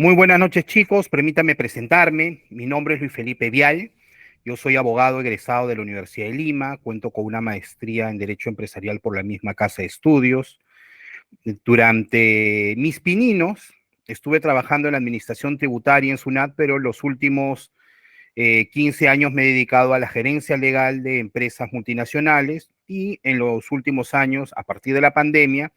Muy buenas noches, chicos. Permítame presentarme. Mi nombre es Luis Felipe Vial. Yo soy abogado egresado de la Universidad de Lima. Cuento con una maestría en Derecho Empresarial por la misma casa de estudios. Durante mis pininos estuve trabajando en la administración tributaria en SUNAT, pero los últimos 15 años me he dedicado a la gerencia legal de empresas multinacionales y en los últimos años, a partir de la pandemia,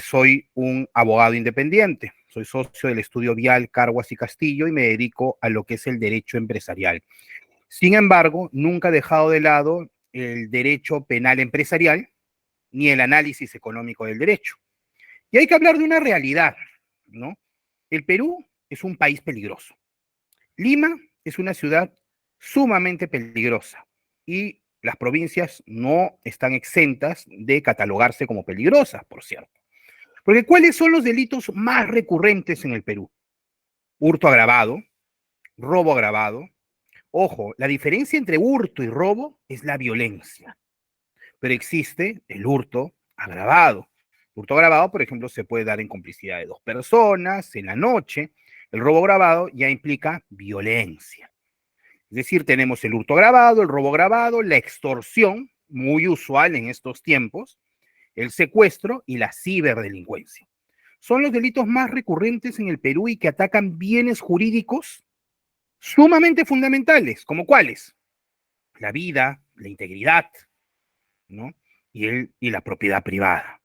soy un abogado independiente. Soy socio del estudio Vial, Carguas y Castillo y me dedico a lo que es el derecho empresarial. Sin embargo, nunca he dejado de lado el derecho penal empresarial ni el análisis económico del derecho. Y hay que hablar de una realidad, ¿no? El Perú es un país peligroso. Lima es una ciudad sumamente peligrosa y las provincias no están exentas de catalogarse como peligrosas, por cierto. Porque ¿cuáles son los delitos más recurrentes en el Perú? Hurto agravado, robo agravado. Ojo, la diferencia entre hurto y robo es la violencia, pero existe el hurto agravado. Hurto agravado, por ejemplo, se puede dar en complicidad de dos personas, en la noche. El robo agravado ya implica violencia. Es decir, tenemos el hurto agravado, el robo agravado, la extorsión, muy usual en estos tiempos, el secuestro y la ciberdelincuencia. Son los delitos más recurrentes en el Perú y que atacan bienes jurídicos sumamente fundamentales, como cuáles: la vida, la integridad, ¿no? Y la propiedad privada.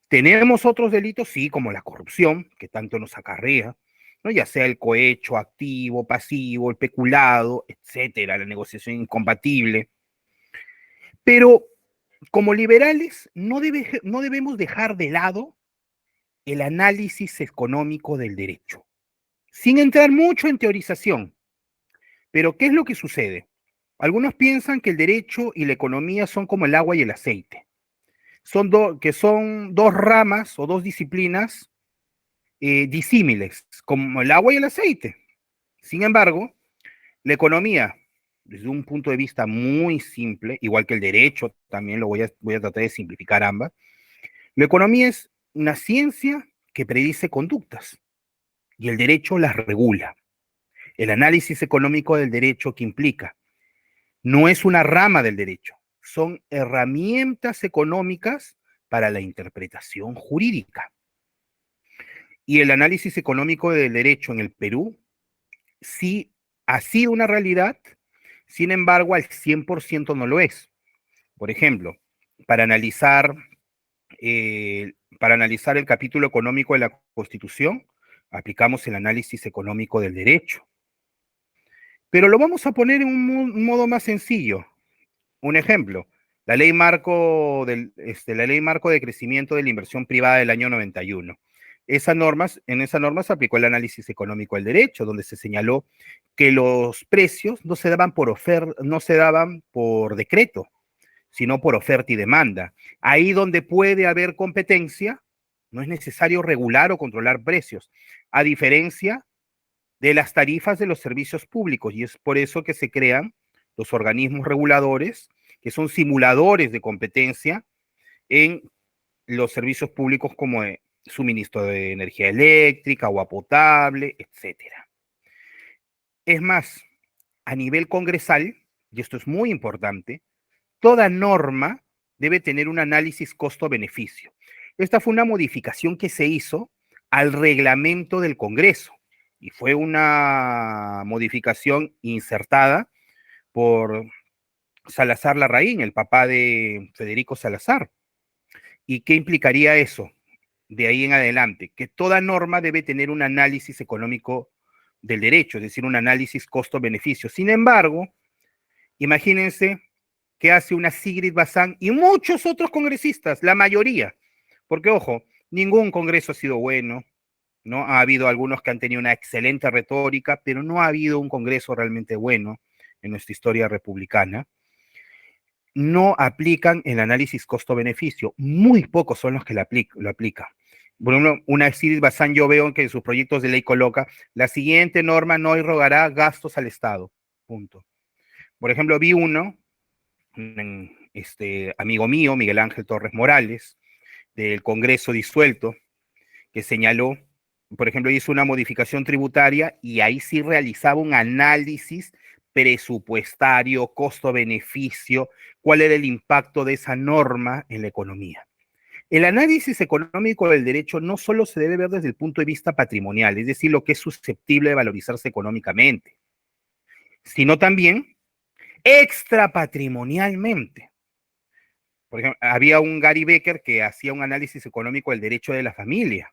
Tenemos otros delitos, sí, como la corrupción, que tanto nos acarrea, ¿no? Ya sea el cohecho activo, pasivo, el peculado, etcétera, la negociación incompatible. Pero como liberales no debemos dejar de lado el análisis económico del derecho, sin entrar mucho en teorización. Pero ¿qué es lo que sucede? Algunos piensan que el derecho y la economía son como el agua y el aceite. Que son dos ramas o dos disciplinas disímiles, como el agua y el aceite. Sin embargo, la economía, desde un punto de vista muy simple, igual que el derecho, también voy a tratar de simplificar ambas, la economía es una ciencia que predice conductas y el derecho las regula. El análisis económico del derecho que implica no es una rama del derecho, son herramientas económicas para la interpretación jurídica. Y el análisis económico del derecho en el Perú sí ha sido una realidad, sin embargo, al 100% no lo es. Por ejemplo, para analizar, para analizar el capítulo económico de la Constitución, aplicamos el análisis económico del derecho. Pero lo vamos a poner en un modo más sencillo. Un ejemplo, la ley marco de crecimiento de la inversión privada del año 91. En esa norma se aplicó el análisis económico del derecho, donde se señaló que los precios no se daban por decreto, sino por oferta y demanda. Ahí donde puede haber competencia, no es necesario regular o controlar precios, a diferencia de las tarifas de los servicios públicos, y es por eso que se crean los organismos reguladores, que son simuladores de competencia en los servicios públicos como suministro de energía eléctrica, agua potable, etcétera. Es más, a nivel congresal, y esto es muy importante, toda norma debe tener un análisis costo-beneficio. Esta fue una modificación que se hizo al reglamento del Congreso y fue una modificación insertada por Salazar Larraín, el papá de Federico Salazar. ¿Y qué implicaría eso de ahí en adelante? Que toda norma debe tener un análisis económico del derecho, es decir, un análisis costo-beneficio. Sin embargo, imagínense que hace una Sigrid Bazán y muchos otros congresistas, la mayoría, porque ojo, ningún congreso ha sido bueno, ¿no? Ha habido algunos que han tenido una excelente retórica, pero no ha habido un congreso realmente bueno en nuestra historia republicana. No aplican el análisis costo-beneficio, muy pocos son los que lo aplican. Por ejemplo, una Sigrid Bazán yo veo que en sus proyectos de ley coloca, la siguiente norma no irrogará gastos al Estado, punto. Por ejemplo, vi uno amigo mío, Miguel Ángel Torres Morales, del Congreso disuelto, que señaló por ejemplo, hizo una modificación tributaria y ahí sí realizaba un análisis presupuestario, costo-beneficio, cuál era el impacto de esa norma en la economía. El análisis económico del derecho no solo se debe ver desde el punto de vista patrimonial, es decir, lo que es susceptible de valorizarse económicamente, sino también extrapatrimonialmente. Por ejemplo, había un Gary Becker que hacía un análisis económico del derecho de la familia,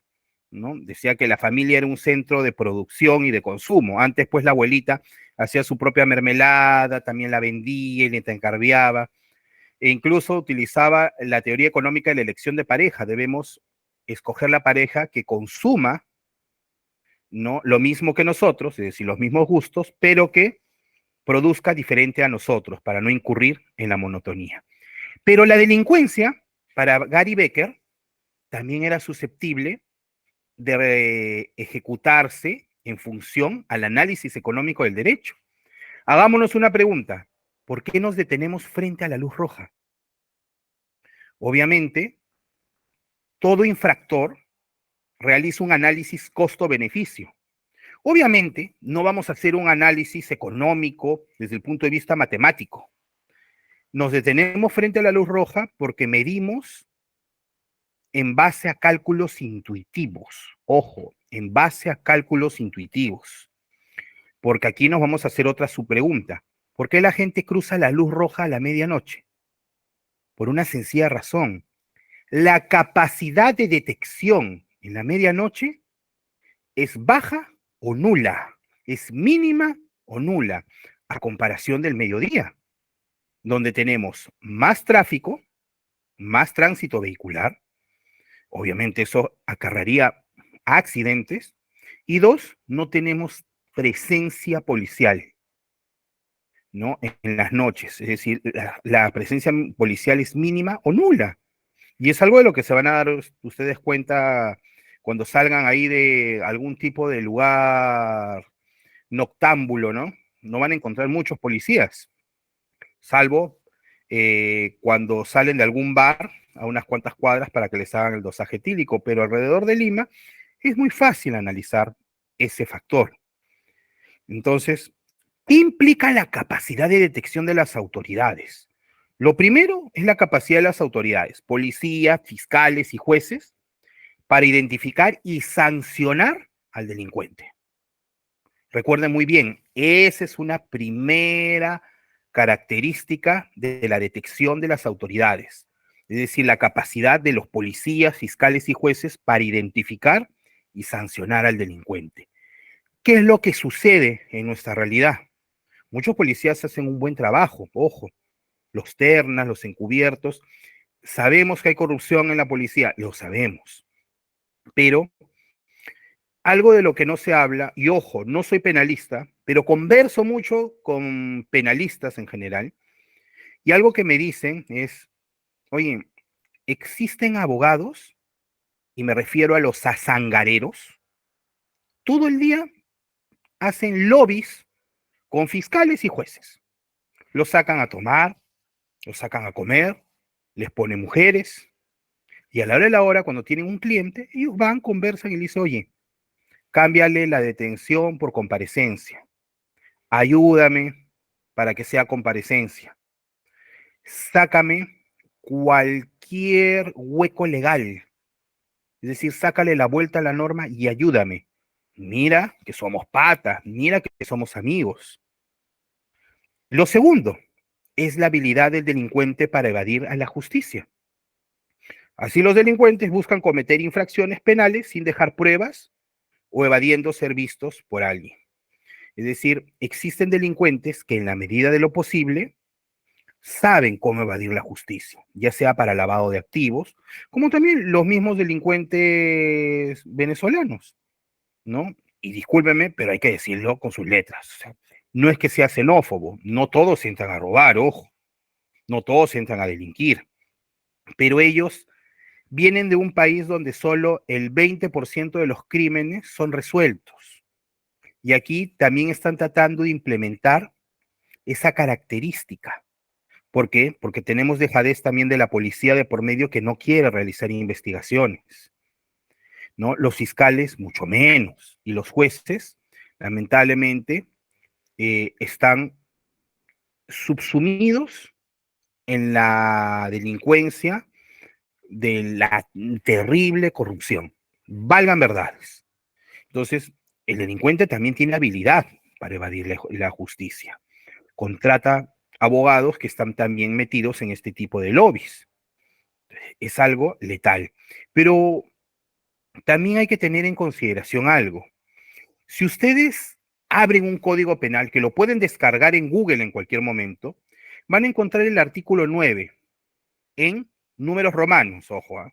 ¿no? Decía que la familia era un centro de producción y de consumo. Antes, pues, la abuelita hacía su propia mermelada, también la vendía y la encarviaba, e incluso utilizaba la teoría económica de la elección de pareja. Debemos escoger la pareja que consuma, ¿no?, lo mismo que nosotros, es decir, los mismos gustos, pero que produzca diferente a nosotros para no incurrir en la monotonía. Pero la delincuencia, para Gary Becker, también era susceptible de ejecutarse en función al análisis económico del derecho. Hagámonos una pregunta: ¿por qué nos detenemos frente a la luz roja? Obviamente, todo infractor realiza un análisis costo-beneficio. Obviamente, no vamos a hacer un análisis económico desde el punto de vista matemático. Nos detenemos frente a la luz roja porque medimos en base a cálculos intuitivos. Ojo, en base a cálculos intuitivos. Porque aquí nos vamos a hacer otra subpregunta. ¿Por qué la gente cruza la luz roja a la medianoche? Por una sencilla razón. La capacidad de detección en la medianoche es baja o nula, es mínima o nula, a comparación del mediodía, donde tenemos más tráfico, más tránsito vehicular. Obviamente eso acarrearía accidentes. Y dos, no tenemos presencia policial, ¿no?, en las noches. Es decir, la presencia policial es mínima o nula. Y es algo de lo que se van a dar ustedes cuenta cuando salgan ahí de algún tipo de lugar noctámbulo, ¿no? No van a encontrar muchos policías, salvo cuando salen de algún bar a unas cuantas cuadras para que les hagan el dosaje etílico, pero alrededor de Lima es muy fácil analizar ese factor. Entonces, ¿qué implica la capacidad de detección de las autoridades? Lo primero es la capacidad de las autoridades, policías, fiscales y jueces, para identificar y sancionar al delincuente. Recuerden muy bien, esa es una primera característica de la detección de las autoridades, es decir, la capacidad de los policías, fiscales y jueces para identificar y sancionar al delincuente. ¿Qué es lo que sucede en nuestra realidad? Muchos policías hacen un buen trabajo, ojo, los ternas, los encubiertos. Sabemos que hay corrupción en la policía, lo sabemos, pero algo de lo que no se habla, y ojo, no soy penalista, pero converso mucho con penalistas en general, y algo que me dicen es, oye, existen abogados, y me refiero a los azangareros, todo el día hacen lobbies con fiscales y jueces. Los sacan a tomar, los sacan a comer, les ponen mujeres, y a la hora de la hora, cuando tienen un cliente, ellos van, conversan y le dicen, oye, cámbiale la detención por comparecencia, ayúdame para que sea comparecencia, sácame cualquier hueco legal, es decir, sácale la vuelta a la norma y ayúdame. Mira que somos patas, mira que somos amigos. Lo segundo es la habilidad del delincuente para evadir a la justicia. Así los delincuentes buscan cometer infracciones penales sin dejar pruebas o evadiendo ser vistos por alguien. Es decir, existen delincuentes que en la medida de lo posible saben cómo evadir la justicia, ya sea para lavado de activos, como también los mismos delincuentes venezolanos, ¿no? Y discúlpeme, pero hay que decirlo con sus letras. O sea, no es que sea xenófobo, no todos entran a robar, ojo, no todos entran a delinquir, pero ellos vienen de un país donde solo el 20% de los crímenes son resueltos. Y aquí también están tratando de implementar esa característica. ¿Por qué? Porque tenemos dejadez también de la policía de por medio que no quiere realizar investigaciones. ¿no? Los fiscales mucho menos, y los jueces, lamentablemente, están subsumidos en la delincuencia de la terrible corrupción. Valgan verdades. Entonces, el delincuente también tiene habilidad para evadir la justicia. Contrata abogados que están también metidos en este tipo de lobbies. Es algo letal. Pero también hay que tener en consideración algo. Si ustedes abren un código penal que lo pueden descargar en Google en cualquier momento, van a encontrar el artículo 9 en números romanos, ojo.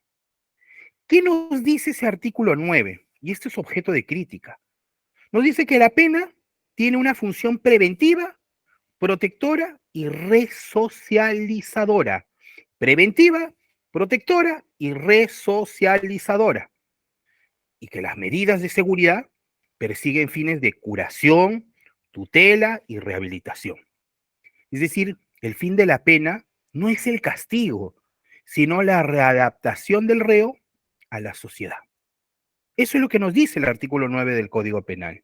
¿Qué nos dice ese artículo 9? Y esto es objeto de crítica. Nos dice que la pena tiene una función preventiva, protectora y resocializadora. Preventiva, protectora y resocializadora. Y que las medidas de seguridad persiguen fines de curación, tutela y rehabilitación. Es decir, el fin de la pena no es el castigo, sino la readaptación del reo a la sociedad. Eso es lo que nos dice el artículo 9 del Código Penal.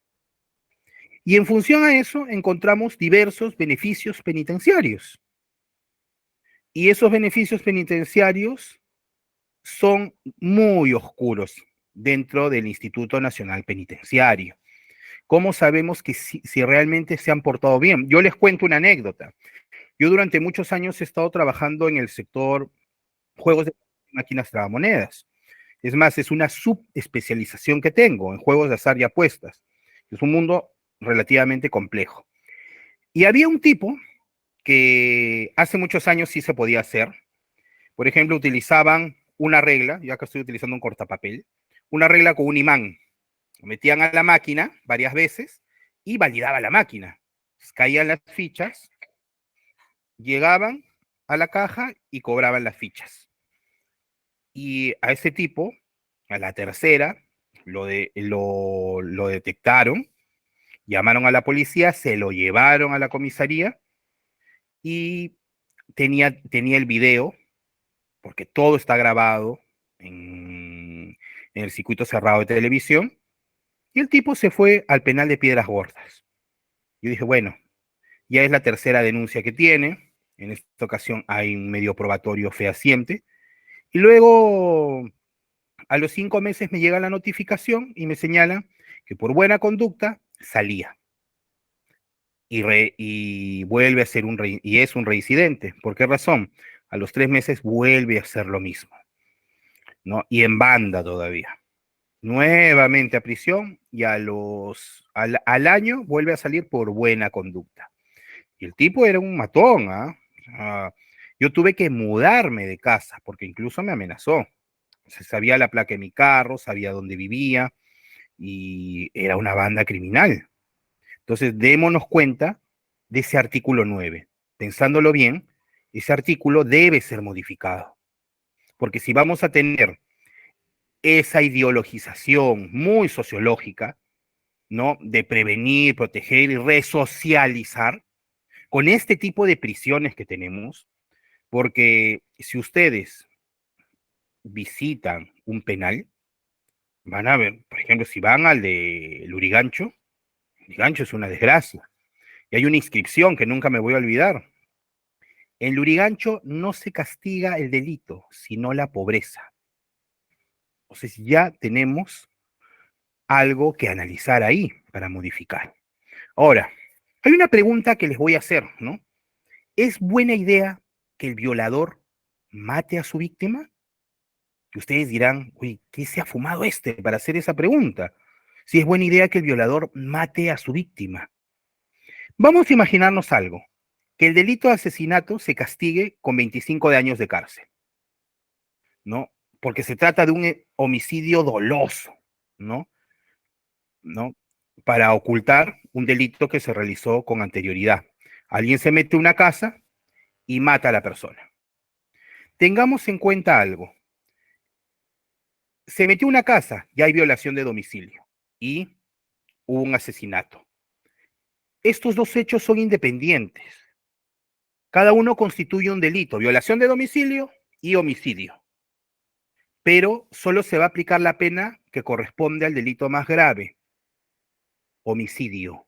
Y en función a eso encontramos diversos beneficios penitenciarios. Y esos beneficios penitenciarios son muy oscuros dentro del Instituto Nacional Penitenciario. ¿Cómo sabemos que si realmente se han portado bien? Yo les cuento una anécdota. Yo durante muchos años he estado trabajando en el sector juegos de máquinas tragamonedas. Es más, es una subespecialización que tengo en juegos de azar y apuestas. Es un mundo relativamente complejo. Y había un tipo que hace muchos años sí se podía hacer. Por ejemplo, utilizaban una regla, ya que estoy utilizando un cortapapel, una regla con un imán. Lo metían a la máquina varias veces y validaba la máquina. Pues caían las fichas, llegaban a la caja y cobraban las fichas. Y a ese tipo, a la tercera, lo detectaron, llamaron a la policía, se lo llevaron a la comisaría y tenía el video, porque todo está grabado en el circuito cerrado de televisión, y el tipo se fue al penal de Piedras Gordas. Yo dije, bueno, ya es la tercera denuncia que tiene, en esta ocasión hay un medio probatorio fehaciente, y luego a los 5 meses me llega la notificación y me señalan que por buena conducta salía. Y vuelve a ser y es un reincidente. ¿Por qué razón? A los 3 meses vuelve a hacer lo mismo, ¿no? Y en banda todavía. Nuevamente a prisión y al año vuelve a salir por buena conducta. Y el tipo era un matón, ¿ah? Yo tuve que mudarme de casa porque incluso me amenazó. Sabía la placa de mi carro, sabía dónde vivía y era una banda criminal. Entonces, démonos cuenta de ese artículo 9. Pensándolo bien, ese artículo debe ser modificado. Porque si vamos a tener esa ideologización muy sociológica, ¿no? De prevenir, proteger y resocializar con este tipo de prisiones que tenemos, porque si ustedes visitan un penal, van a ver, por ejemplo, si van al de Lurigancho, Lurigancho es una desgracia. Y hay una inscripción que nunca me voy a olvidar. En Lurigancho no se castiga el delito, sino la pobreza. Entonces ya tenemos algo que analizar ahí para modificar. Ahora, hay una pregunta que les voy a hacer, ¿no? ¿Es buena idea que el violador mate a su víctima? Y ustedes dirán, uy, ¿qué se ha fumado este para hacer esa pregunta? Si es buena idea que el violador mate a su víctima. Vamos a imaginarnos algo, que el delito de asesinato se castigue con 25 de años de cárcel, ¿no? Porque se trata de un homicidio doloso, ¿no? ¿No? Para ocultar un delito que se realizó con anterioridad. Alguien se mete a una casa y mata a la persona. Tengamos en cuenta algo. Se metió a una casa, ya hay violación de domicilio y hubo un asesinato. Estos dos hechos son independientes. Cada uno constituye un delito, violación de domicilio y homicidio. pero solo se va a aplicar la pena que corresponde al delito más grave, homicidio.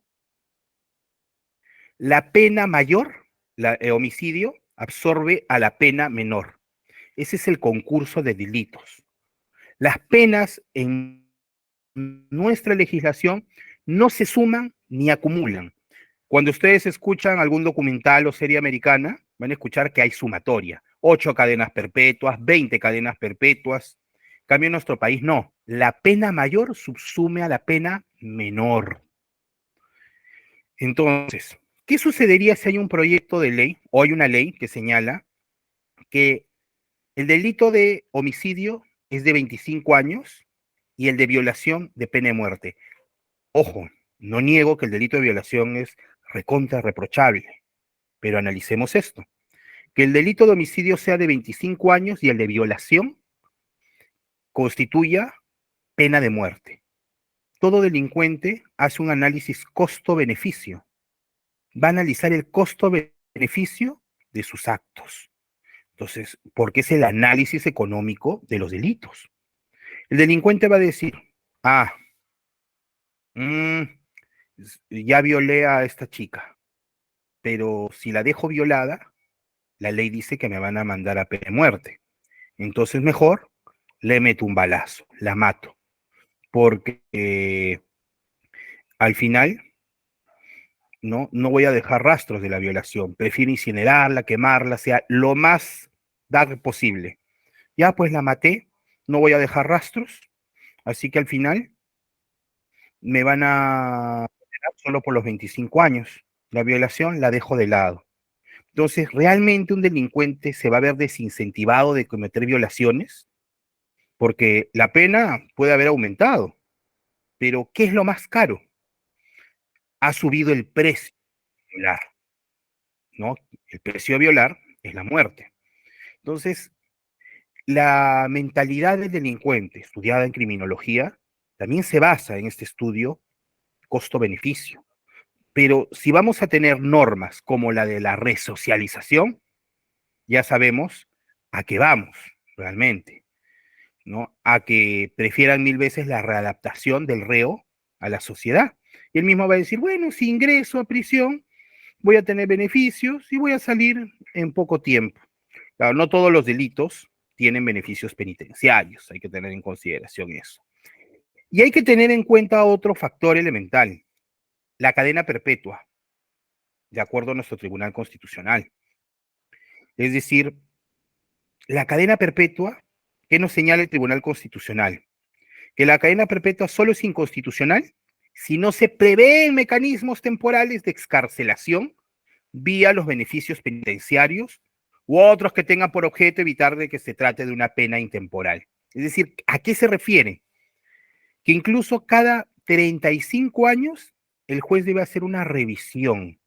La pena mayor, homicidio, absorbe a la pena menor. Ese es el concurso de delitos. Las penas en nuestra legislación no se suman ni acumulan. Cuando ustedes escuchan algún documental o serie americana, van a escuchar que hay sumatoria. 8 cadenas perpetuas, 20 cadenas perpetuas. En cambio, en nuestro país no. La pena mayor subsume a la pena menor. Entonces, ¿qué sucedería si hay un proyecto de ley o hay una ley que señala que el delito de homicidio es de 25 años y el de violación de pena de muerte? Ojo, no niego que el delito de violación es recontra reprochable, pero analicemos esto. Que el delito de homicidio sea de 25 años y el de violación constituya pena de muerte. Todo delincuente hace un análisis costo-beneficio. Va a analizar el costo-beneficio de sus actos. Entonces, porque es el análisis económico de los delitos. El delincuente va a decir, ah, mmm, ya violé a esta chica, pero si la dejo violada, la ley dice que me van a mandar a pena de muerte. Entonces mejor le meto un balazo, la mato, porque al final no voy a dejar rastros de la violación. Prefiero incinerarla, quemarla, sea lo más dark posible. Ya pues la maté, no voy a dejar rastros, así que al final me van a condenar solo por los 25 años. La violación la dejo de lado. Entonces, ¿realmente un delincuente se va a ver desincentivado de cometer violaciones? Porque la pena puede haber aumentado, pero ¿qué es lo más caro? Ha subido el precio de violar, ¿no? El precio de violar es la muerte. Entonces, la mentalidad del delincuente, estudiada en criminología, también se basa en este estudio costo-beneficio. Pero si vamos a tener normas como la de la resocialización, ya sabemos a qué vamos realmente, ¿no? A que prefieran 1000 veces la readaptación del reo a la sociedad. Y él mismo va a decir, bueno, si ingreso a prisión, voy a tener beneficios y voy a salir en poco tiempo. Claro, no todos los delitos tienen beneficios penitenciarios, hay que tener en consideración eso. Y hay que tener en cuenta otro factor elemental, la cadena perpetua, de acuerdo a nuestro Tribunal Constitucional. Es decir, la cadena perpetua, ¿qué nos señala el Tribunal Constitucional? Que la cadena perpetua solo es inconstitucional si no se prevén mecanismos temporales de excarcelación vía los beneficios penitenciarios u otros que tengan por objeto evitar de que se trate de una pena intemporal. Es decir, ¿a qué se refiere? Que incluso cada 35 años el juez debe hacer una revisión.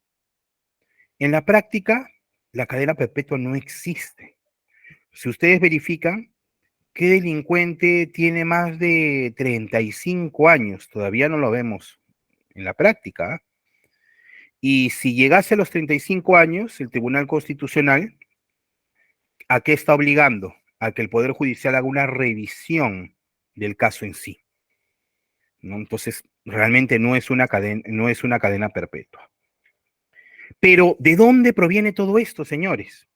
En la práctica, la cadena perpetua no existe. Si ustedes verifican, ¿qué delincuente tiene más de 35 años? Todavía no lo vemos en la práctica. Y si llegase a los 35 años, el Tribunal Constitucional, ¿a qué está obligando? A que el Poder Judicial haga una revisión del caso en sí, ¿no? Entonces, realmente no es una cadena perpetua. Pero, ¿de dónde proviene todo esto, señores?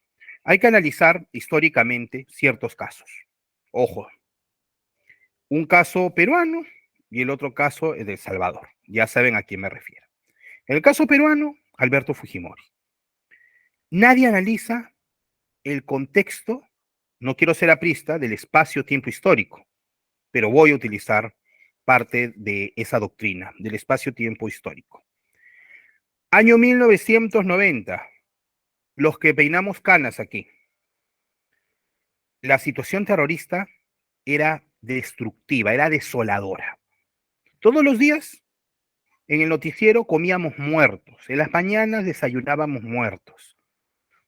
Hay que analizar históricamente ciertos casos. Ojo, un caso peruano y el otro caso es de El Salvador. Ya saben a quién me refiero. En el caso peruano, Alberto Fujimori. Nadie analiza el contexto, no quiero ser aprista, del espacio-tiempo histórico, pero voy a utilizar parte de esa doctrina, del espacio-tiempo histórico. Año 1990, los que peinamos canas aquí. La situación terrorista era destructiva, era desoladora. Todos los días en el noticiero comíamos muertos, en las mañanas desayunábamos muertos.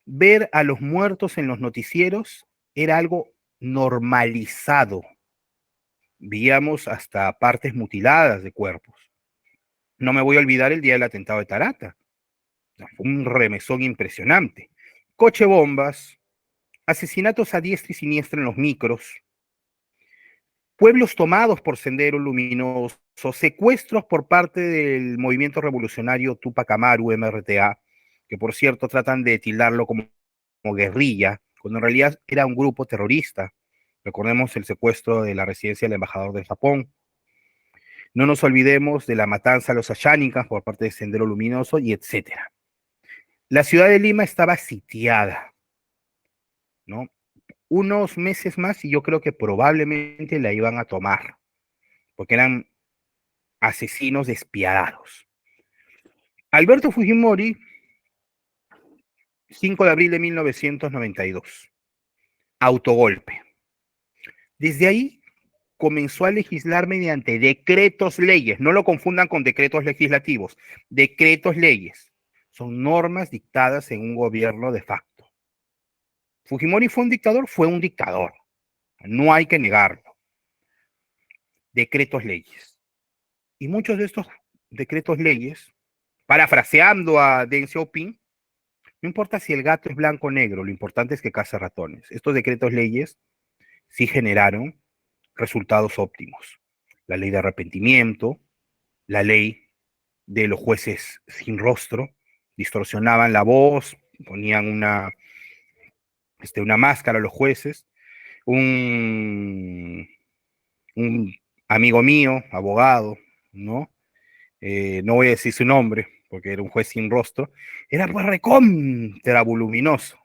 Ver a los muertos en los noticieros era algo normalizado. Veíamos hasta partes mutiladas de cuerpos. No me voy a olvidar el día del atentado de Tarata. Fue un remesón impresionante. Coche bombas, asesinatos a diestra y siniestra en los micros, pueblos tomados por Sendero Luminoso, secuestros por parte del movimiento revolucionario Tupac Amaru, MRTA, que por cierto tratan de tildarlo como guerrilla, cuando en realidad era un grupo terrorista. Recordemos el secuestro de la residencia del embajador del Japón. No nos olvidemos de la matanza a los Ashánicas por parte de Sendero Luminoso y etcétera. La ciudad de Lima estaba sitiada, ¿no? Unos meses más y yo creo que probablemente la iban a tomar, porque eran asesinos despiadados. Alberto Fujimori, 5 de abril de 1992, autogolpe. Desde ahí comenzó a legislar mediante decretos leyes, no lo confundan con decretos legislativos, decretos leyes. Son normas dictadas en un gobierno de facto. ¿Fujimori fue un dictador, no hay que negarlo. Decretos leyes. Y muchos de estos decretos leyes, parafraseando a Deng Xiaoping, no importa si el gato es blanco o negro, lo importante es que caza ratones. Estos decretos leyes sí generaron resultados óptimos. La ley de arrepentimiento, la ley de los jueces sin rostro, distorsionaban la voz, ponían una máscara a los jueces. Un amigo mío, abogado, ¿no? No voy a decir su nombre, porque era un juez sin rostro, era pues recontra voluminoso.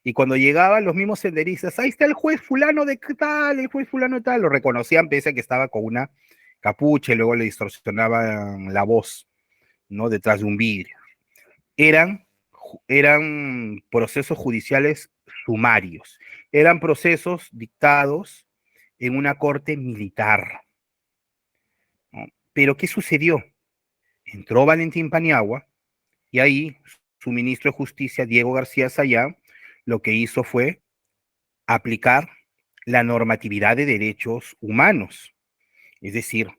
Y cuando llegaban los mismos senderistas, ahí está el juez fulano de tal, el juez fulano de tal, lo reconocían pese a que estaba con una capucha y luego le distorsionaban la voz, ¿no? Detrás de un vidrio. Eran procesos judiciales sumarios, eran procesos dictados en una corte militar, ¿no? Pero ¿qué sucedió? Entró Valentín Paniagua y ahí su ministro de Justicia, Diego García Sayá, lo que hizo fue aplicar la normatividad de derechos humanos, es decir,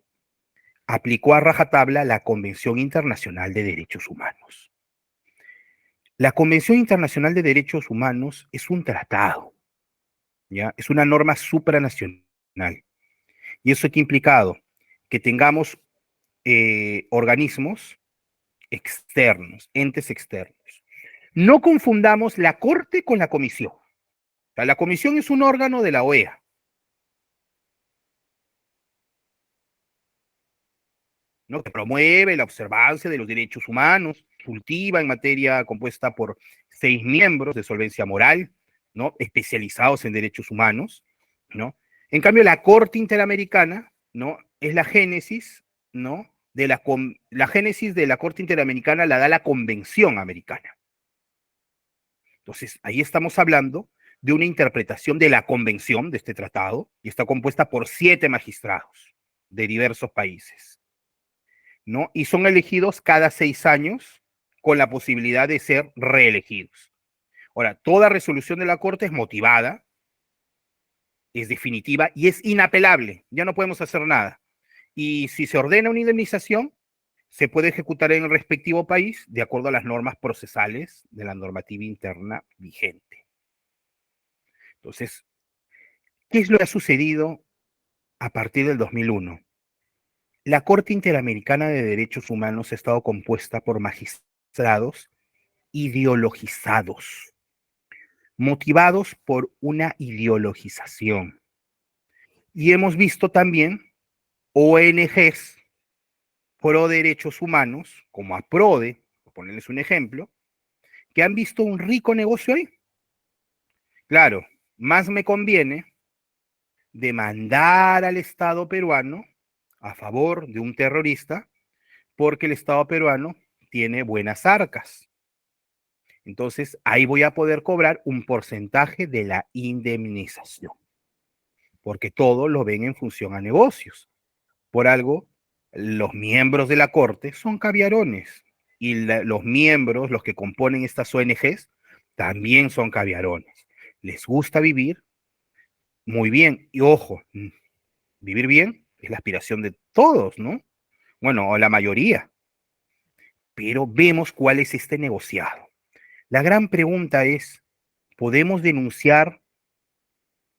aplicó a rajatabla la Convención Internacional de Derechos Humanos. La Convención Internacional de Derechos Humanos es un tratado, ¿ya? Es una norma supranacional. ¿Y eso qué ha implicado? Que tengamos organismos externos, entes externos. No confundamos la Corte con la Comisión. O sea, la Comisión es un órgano de la OEA, ¿no? Que promueve la observancia de los derechos humanos, cultiva en materia compuesta por 6 miembros de solvencia moral, ¿no? Especializados en derechos humanos, ¿no? En cambio, la Corte Interamericana, ¿no? Es la génesis, ¿no? La génesis de la Corte Interamericana la da la Convención Americana. Entonces, ahí estamos hablando de una interpretación de la convención de este tratado y está compuesta por 7 magistrados de diversos países, ¿no? Y son elegidos cada 6 años con la posibilidad de ser reelegidos. Ahora, toda resolución de la Corte es motivada, es definitiva y es inapelable. Ya no podemos hacer nada. Y si se ordena una indemnización, se puede ejecutar en el respectivo país de acuerdo a las normas procesales de la normativa interna vigente. Entonces, ¿qué es lo que ha sucedido a partir del 2001? La Corte Interamericana de Derechos Humanos ha estado compuesta por magistrados ideologizados, motivados por una ideologización. Y hemos visto también ONGs pro derechos humanos, como APRODE, por ponerles un ejemplo, que han visto un rico negocio ahí. Claro, más me conviene demandar al Estado peruano a favor de un terrorista porque el Estado peruano tiene buenas arcas. Entonces, ahí voy a poder cobrar un porcentaje de la indemnización, porque todo lo ven en función a negocios. Por algo, los miembros de la Corte son caviarones y los miembros, los que componen estas ONGs, también son caviarones. Les gusta vivir muy bien. Y ojo, vivir bien es la aspiración de todos, ¿no? Bueno, o la mayoría. Pero vemos cuál es este negociado. La gran pregunta es, ¿podemos denunciar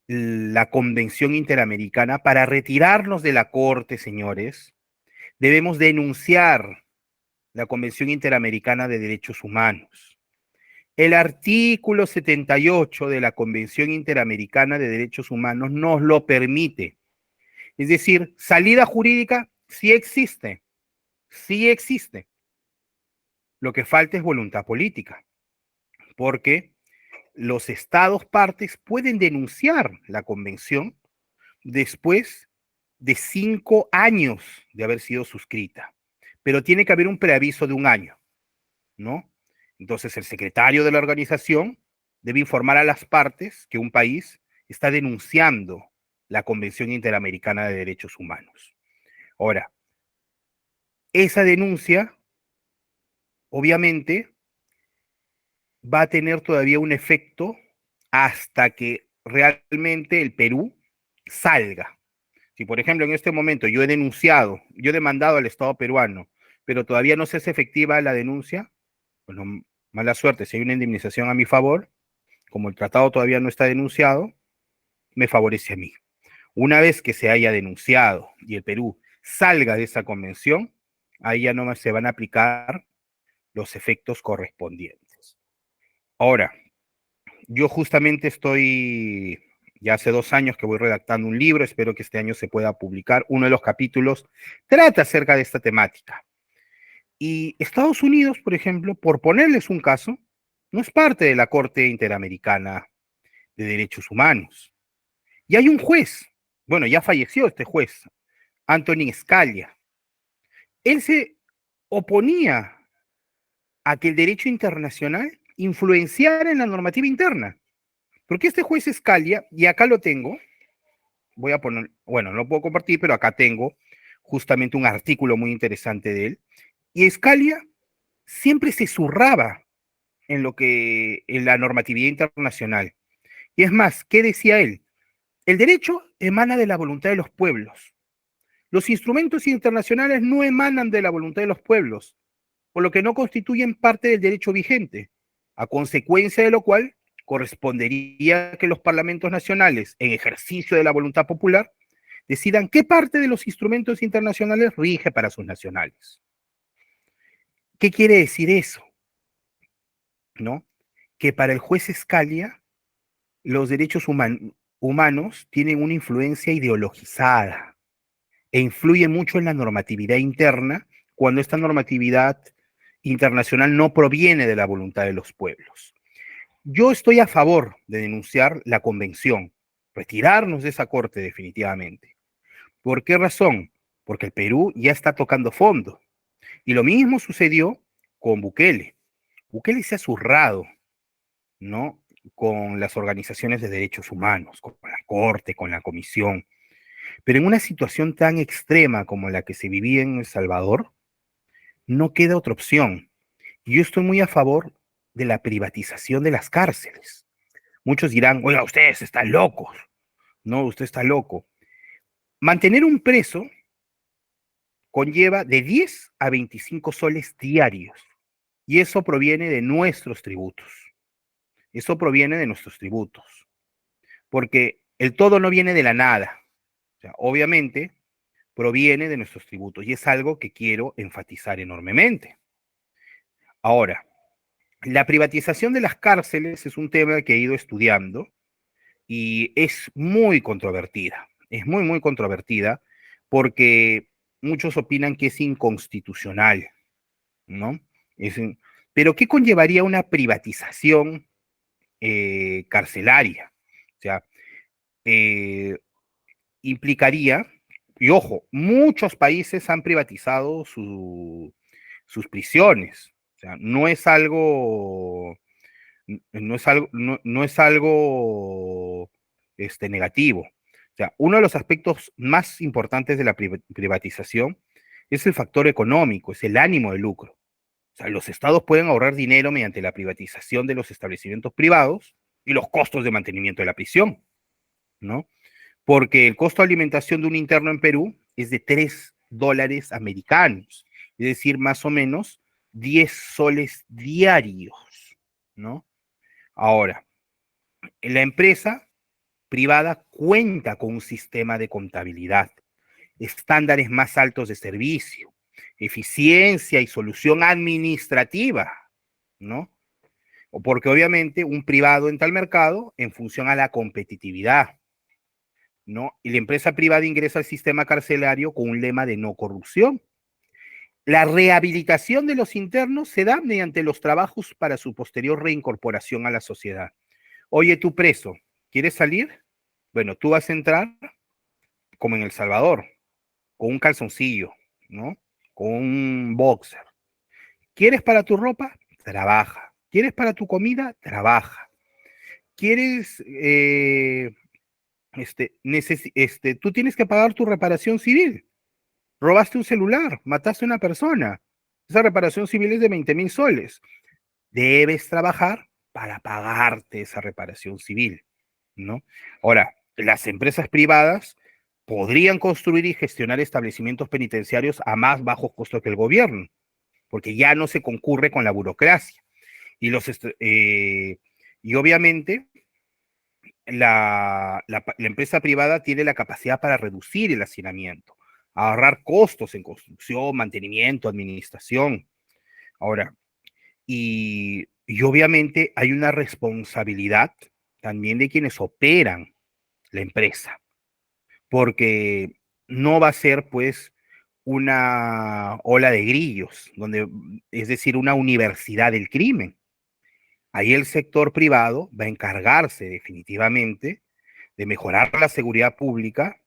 la Convención Interamericana, para retirarnos de la Corte, señores, debemos denunciar la Convención Interamericana de Derechos Humanos. El artículo 78 de la Convención Interamericana de Derechos Humanos nos lo permite. Es decir, salida jurídica sí existe, sí existe. Lo que falta es voluntad política, porque los estados partes pueden denunciar la convención después de 5 años de haber sido suscrita, pero tiene que haber un preaviso de 1 año, ¿no? Entonces el secretario de la organización debe informar a las partes que un país está denunciando la Convención Interamericana de Derechos Humanos. Ahora, esa denuncia, obviamente, va a tener todavía un efecto hasta que realmente el Perú salga. Si, por ejemplo, en este momento yo he demandado al Estado peruano, pero todavía no se hace efectiva la denuncia, bueno, mala suerte, si hay una indemnización a mi favor, como el tratado todavía no está denunciado, me favorece a mí. Una vez que se haya denunciado y el Perú salga de esa convención, ahí ya no se van a aplicar los efectos correspondientes. Ahora, yo justamente ya hace 2 años que voy redactando un libro, espero que este año se pueda publicar. Uno de los capítulos trata acerca de esta temática. Y Estados Unidos, por ejemplo, por ponerles un caso, no es parte de la Corte Interamericana de Derechos Humanos. Y hay un juez, bueno, ya falleció este juez, Anthony Scalia. Él se oponía a que el derecho internacional influenciara en la normativa interna. Porque este juez Scalia, y acá lo tengo, voy a poner, bueno, no lo puedo compartir, pero acá tengo justamente un artículo muy interesante de él. Y Scalia siempre se zurraba en la normatividad internacional. Y es más, ¿qué decía él? El derecho emana de la voluntad de los pueblos. Los instrumentos internacionales no emanan de la voluntad de los pueblos, por lo que no constituyen parte del derecho vigente, a consecuencia de lo cual correspondería que los parlamentos nacionales, en ejercicio de la voluntad popular, decidan qué parte de los instrumentos internacionales rige para sus nacionales. ¿Qué quiere decir eso? ¿No? Que para el juez Scalia, los derechos humanos tienen una influencia ideologizada e influyen mucho en la normatividad interna cuando esta normatividad internacional no proviene de la voluntad de los pueblos. Yo estoy a favor de denunciar la convención, retirarnos de esa corte definitivamente. ¿Por qué razón? Porque el Perú ya está tocando fondo. Y lo mismo sucedió con Bukele. Bukele se ha zurrado, ¿no? Con las organizaciones de derechos humanos, con la Corte, con la Comisión. Pero en una situación tan extrema como la que se vivía en El Salvador, no queda otra opción. Y yo estoy muy a favor de la privatización de las cárceles. Muchos dirán, oiga, ustedes están locos. No, usted está loco. Mantener un preso conlleva de 10 a 25 soles diarios. Y eso proviene de nuestros tributos. Eso proviene de nuestros tributos. Porque el todo no viene de la nada. O sea, obviamente proviene de nuestros tributos. Y es algo que quiero enfatizar enormemente. Ahora, la privatización de las cárceles es un tema que he ido estudiando y es muy controvertida. Es muy, muy controvertida porque muchos opinan que es inconstitucional, ¿no? Es, pero ¿qué conllevaría una privatización carcelaria? O sea, eh, implicaría, y ojo, muchos países han privatizado sus prisiones. O sea, no es algo negativo. O sea, uno de los aspectos más importantes de la privatización es el factor económico, es el ánimo de lucro. O sea, los estados pueden ahorrar dinero mediante la privatización de los establecimientos privados y los costos de mantenimiento de la prisión, ¿no? Porque el costo de alimentación de un interno en Perú es de $3 americanos, es decir, más o menos 10 soles diarios, ¿no? Ahora, la empresa privada cuenta con un sistema de contabilidad, estándares más altos de servicio, eficiencia y solución administrativa, ¿no? O porque obviamente un privado entra al mercado en función a la competitividad, ¿no? Y la empresa privada ingresa al sistema carcelario con un lema de no corrupción. La rehabilitación de los internos se da mediante los trabajos para su posterior reincorporación a la sociedad. Oye, tú preso, ¿quieres salir? Bueno, tú vas a entrar como en El Salvador, con un calzoncillo, ¿no? Con un boxer. ¿Quieres para tu ropa? Trabaja. ¿Quieres para tu comida? Trabaja. ¿Quieres, tú tienes que pagar tu reparación civil? Robaste un celular, mataste a una persona. Esa reparación civil es de 20,000 soles. Debes trabajar para pagarte esa reparación civil, ¿no? Ahora, las empresas privadas podrían construir y gestionar establecimientos penitenciarios a más bajo costo que el gobierno, porque ya no se concurre con la burocracia. Y obviamente la empresa privada tiene la capacidad para reducir el hacinamiento, ahorrar costos en construcción, mantenimiento, administración. Ahora, y obviamente hay una responsabilidad también de quienes operan la empresa, porque no va a ser pues una ola de grillos, es decir, una universidad del crimen. Ahí el sector privado va a encargarse definitivamente de mejorar la seguridad pública,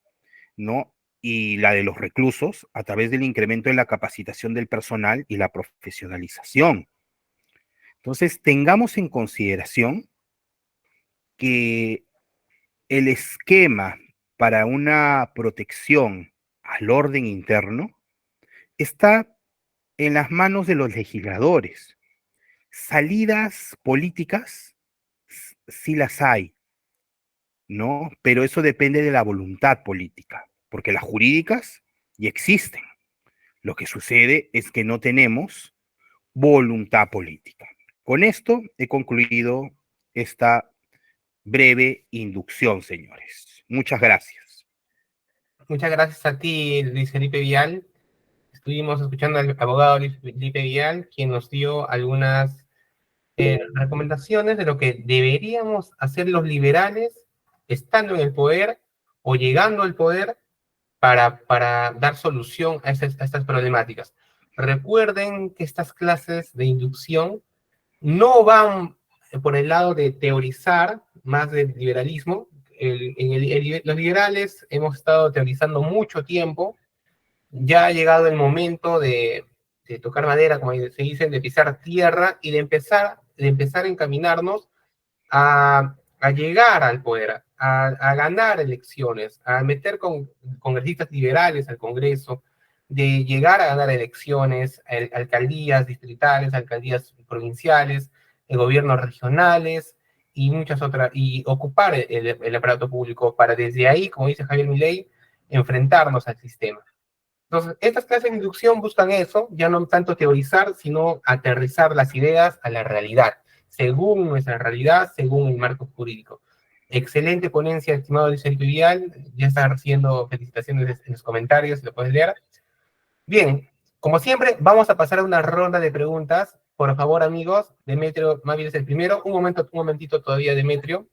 ¿no? Y la de los reclusos a través del incremento en la capacitación del personal y la profesionalización. Entonces, tengamos en consideración que el esquema para una protección al orden interno está en las manos de los legisladores. Salidas políticas sí las hay, ¿no? Pero eso depende de la voluntad política, porque las jurídicas ya existen. Lo que sucede es que no tenemos voluntad política. Con esto he concluido esta breve inducción, señores. Muchas gracias. Muchas gracias a ti, Luis Felipe Vial. Estuvimos escuchando al abogado Luis Felipe Vial, quien nos dio algunas recomendaciones de lo que deberíamos hacer los liberales estando en el poder o llegando al poder para dar solución a estas problemáticas. Recuerden que estas clases de inducción no van por el lado de teorizar más del liberalismo. Los liberales hemos estado teorizando mucho tiempo. Ya ha llegado el momento de tocar madera, como se dice, de pisar tierra y de empezar a encaminarnos a llegar al poder, a ganar elecciones, a meter congresistas liberales al Congreso, de llegar a ganar elecciones, alcaldías distritales, alcaldías provinciales, gobiernos regionales y muchas otras, y ocupar el aparato público para desde ahí, como dice Javier Milei, enfrentarnos al sistema. Entonces, estas clases de inducción buscan eso, ya no tanto teorizar, sino aterrizar las ideas a la realidad, según nuestra realidad, según el marco jurídico. Excelente ponencia, estimado Luis Felipe Vial, ya está recibiendo felicitaciones en los comentarios, lo puedes leer. Bien, como siempre, vamos a pasar a una ronda de preguntas. Por favor, amigos, Demetrio Mávila es el primero. Un momentito todavía, Demetrio.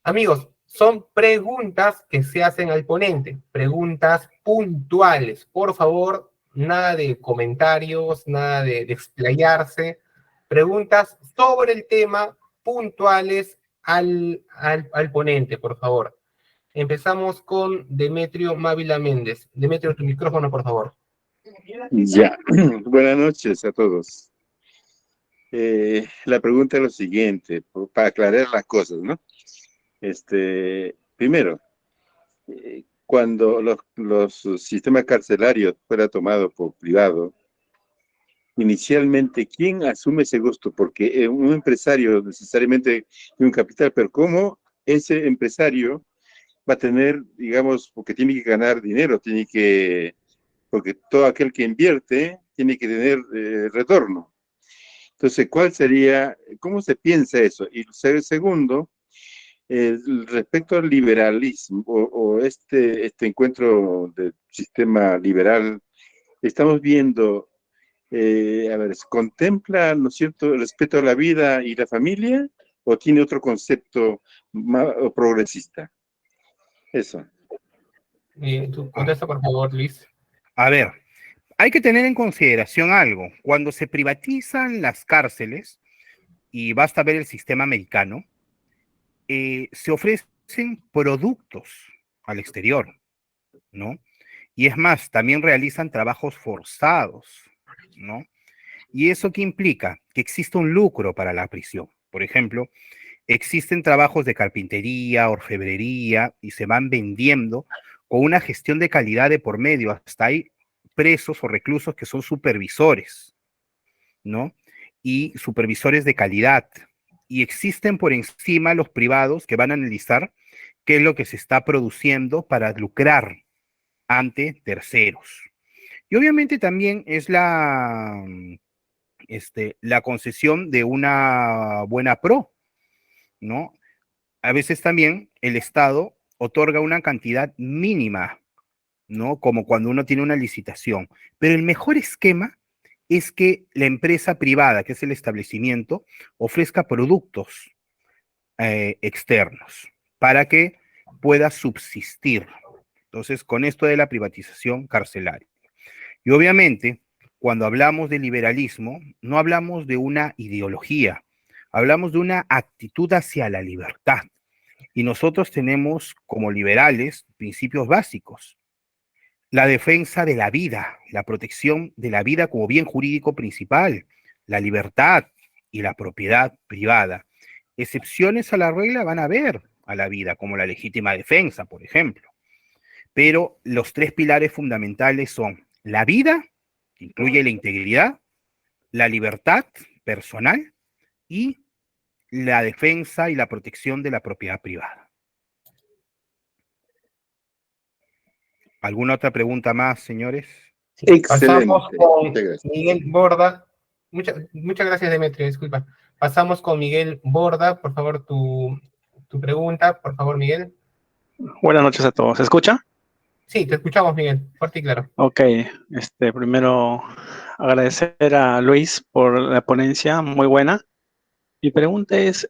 Amigos, son preguntas que se hacen al ponente, preguntas puntuales. Por favor, nada de comentarios, nada de explayarse. Preguntas sobre el tema puntuales al ponente, por favor. Empezamos con Demetrio Mávila Méndez. Demetrio, tu micrófono, por favor. Ya, buenas noches a todos. La pregunta es lo siguiente, para aclarar las cosas, ¿no? Primero, cuando los sistemas carcelarios fueran tomados por privado, inicialmente, ¿quién asume ese costo? Porque un empresario necesariamente tiene un capital, pero ¿cómo ese empresario va a tener, digamos, porque tiene que ganar dinero, porque todo aquel que invierte tiene que tener retorno? Entonces, ¿cómo se piensa eso? Y segundo, respecto al liberalismo o este encuentro del sistema liberal, estamos viendo, a ver, ¿contempla, ¿no es cierto?, el respeto a la vida y la familia o tiene otro concepto más progresista? Eso. Tú contesta, por favor, Luis. A ver, hay que tener en consideración algo. Cuando se privatizan las cárceles, y basta ver el sistema americano, se ofrecen productos al exterior, ¿no? Y es más, también realizan trabajos forzados, ¿no? ¿Y eso qué implica? Que existe un lucro para la prisión. Por ejemplo, existen trabajos de carpintería, orfebrería, y se van vendiendo con una gestión de calidad de por medio. Hasta hay presos o reclusos que son supervisores, ¿no? Y supervisores de calidad. Y existen por encima los privados que van a analizar qué es lo que se está produciendo para lucrar ante terceros. Y obviamente también es la concesión de una buena pro, ¿no? A veces también el Estado otorga una cantidad mínima, ¿no? Como cuando uno tiene una licitación. Pero el mejor esquema es que la empresa privada, que es el establecimiento, ofrezca productos externos para que pueda subsistir. Entonces, con esto de la privatización carcelaria. Y obviamente, cuando hablamos de liberalismo, no hablamos de una ideología, hablamos de una actitud hacia la libertad. Y nosotros tenemos como liberales principios básicos. La defensa de la vida, la protección de la vida como bien jurídico principal, la libertad y la propiedad privada. Excepciones a la regla van a haber a la vida, como la legítima defensa, por ejemplo. Pero los tres pilares fundamentales son la vida, que incluye la integridad, la libertad personal y la defensa y la protección de la propiedad privada. ¿Alguna otra pregunta más, señores? Sí, Excelente. pasamos con Muchas gracias. Miguel Borda. Muchas gracias, Demetrio, disculpa. Pasamos con Miguel Borda, por favor, tu pregunta, por favor, Miguel. Buenas noches a todos. ¿Se escucha? Sí, te escuchamos, Miguel, fuerte y claro. Ok, primero agradecer a Luis por la ponencia, muy buena. Mi pregunta es,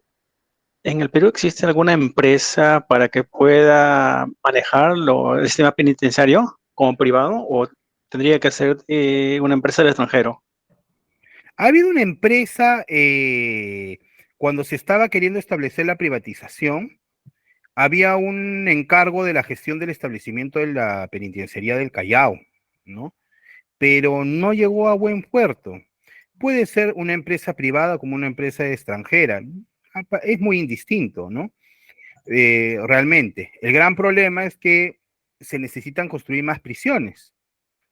¿en el Perú existe alguna empresa para que pueda manejar el sistema penitenciario como privado o tendría que ser una empresa del extranjero? Ha habido una empresa, cuando se estaba queriendo establecer la privatización, había un encargo de la gestión del establecimiento de la penitenciaría del Callao, ¿no? Pero no llegó a buen puerto. Puede ser una empresa privada como una empresa extranjera. Es muy indistinto, ¿no? Realmente. El gran problema es que se necesitan construir más prisiones.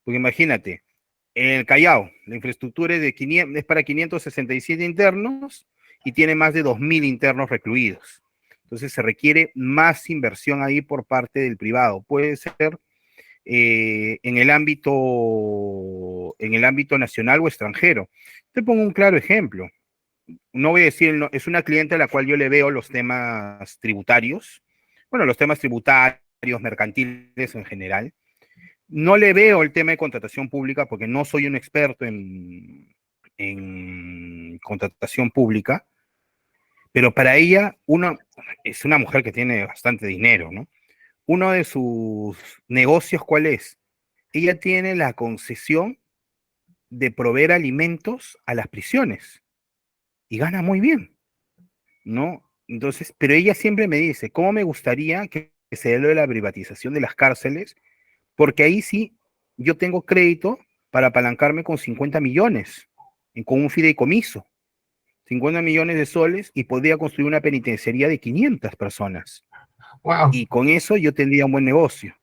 Porque imagínate, en el Callao, la infraestructura es para 567 internos y tiene más de 2.000 internos recluidos. Entonces se requiere más inversión ahí por parte del privado. Puede ser en el ámbito nacional o extranjero. Te pongo un claro ejemplo. No voy a decir, no, es una cliente a la cual yo le veo los temas tributarios, bueno, los temas tributarios, mercantiles en general. No le veo el tema de contratación pública porque no soy un experto en contratación pública, pero para ella es una mujer que tiene bastante dinero, ¿no? Uno de sus negocios, ¿cuál es? Ella tiene la concesión de proveer alimentos a las prisiones y gana muy bien, ¿no? Entonces, pero ella siempre me dice, ¿cómo me gustaría que se dé lo de la privatización de las cárceles? Porque ahí sí yo tengo crédito para apalancarme con 50 millones, con un fideicomiso, 50 millones de soles y podría construir una penitenciaría de 500 personas. Wow. Y con eso yo tendría un buen negocio.